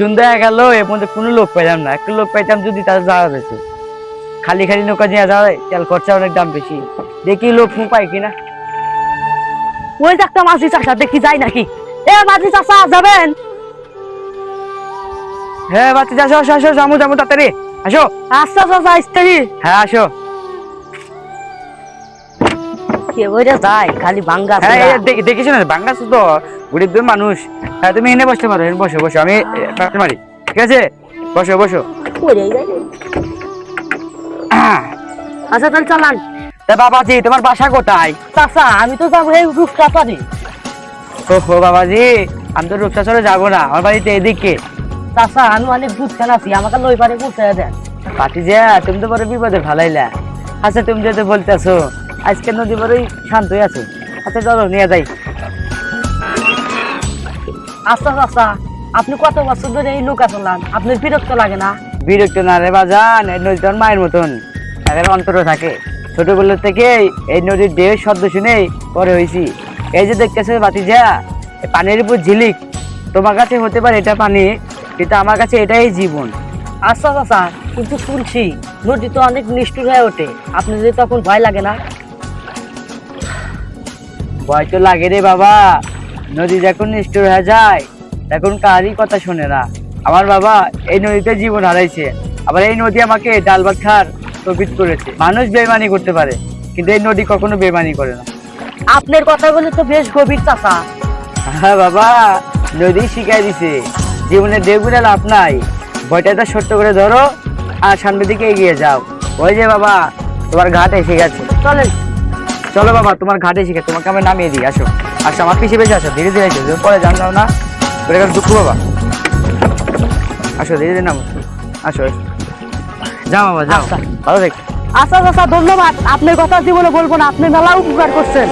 সন্ধ্যা গেল এর মধ্যে কোনো লোক পাইলাম না, একটা লোক পাইতাম যদি তার যাওয়া যেত। খালি খালি নৌকা নিয়ে যাওয়া তেল খরচা অনেক দাম বেশি, দেখি লোক ফু পাই কিনা। ওই যে একটা মাঝি চাষা দেখি যায় নাকি? এ মাঝি চাষা যাবেন? হ্যাঁ বাচ্চা আসো আসো আসো, যাবো যাবো তাড়াতাড়ি আসো। আচ্ছা চাষা আসতেছি। হ্যাঁ আসো। কে বইরা যায় খালি ভাঙ্গা হ্যাঁ দেখিস না বাংলা তো গরিব মানুষ। হ্যাঁ তুমি এনে বসতে পারো, বসো বসো, আমি মারি, ঠিক আছে? বসো বসো। আচ্ছা তাহলে চালান। তা বাবাজি তোমার বাসা কোথায়? চাষা আমি তো যাবো এই রূপচাঁপারি। ওহো বাবাজি, আমি তো রূপসাচরে যাবো না, আমার বাড়িতে এদিকে। চাষা আমি অনেক দুধ খান আছি, আমাকে লই পারে পৌঁছে দেন। পাতি যা তুমি তো বড় বিপদে ভালাইলা। আচ্ছা তুমি যেতে বলতেছো, আজকে নদী বড়ই শান্ত হয়ে আছে। আচ্ছা চলো নিয়ে যাই। আচ্ছা চাষা, আপনি কত বছর ধরে এই নৌকা চালান, আপনার বিরক্ত লাগে না? বিরক্ত না রে বাজান, এই নদী তোর মায়ের মতন একের অন্তরে থাকে। ছোটবেলা থেকে এই নদীর ঢেউ শব্দ শুনেই পরে হয়েছি। এই যে দেখতেছে বাতি যা, পানির উপর ঝিলিক, তোমার কাছে হতে পারে এটা পানি, কিন্তু আমার কাছে এটাই জীবন। আচ্ছা চাষা, কিন্তু শুনছি নদী তো অনেক নিষ্ঠুর হয়ে ওঠে, আপনি যদি তখন ভয় লাগে না? ভয় তো লাগে রে বাবা, নদী যখন নিষ্ঠুর হয়ে যায় তখন কারই কথা শোনে না। আমার বাবা এই নদীতে জীবন হারাইছে, আবার এই নদী আমাকে ডাল ভাত খাওয়ার তৌফিক করেছে। মানুষ বেইমানি করতে পারে, কিন্তু এই নদী কখনো বেইমানি করে না। আপনার কথা বলে তো বেশ গভীর চাষা। হ্যাঁ বাবা, নদী শিখাই দিছে জীবনে ঢেউগুলো লাভ নাই, ভয়টা সত্য করে ধরো আর সামনের দিকে এগিয়ে যাও। ওই যে বাবা তোমার ঘাট এসে গেছে, চলেন। চলো বাবা তোমার ঘাটে শিখে তোমাকে আমি নামিয়ে দিই। আসো আসো, আমার পিছিয়ে বেশি আসো, ধীরে ধীরে আসো, পরে জান যাও না ওটা দুঃখ বাবা। আসো ধীরে ধীরে নামো, আসো আসো, যাও বাবা যাও, আচ্ছা। ভালো থেকো। আচ্ছা চাষা ধন্যবাদ, আপনার কথা জীবনে বলবো না, আপনি মেলা উপকার করছেন।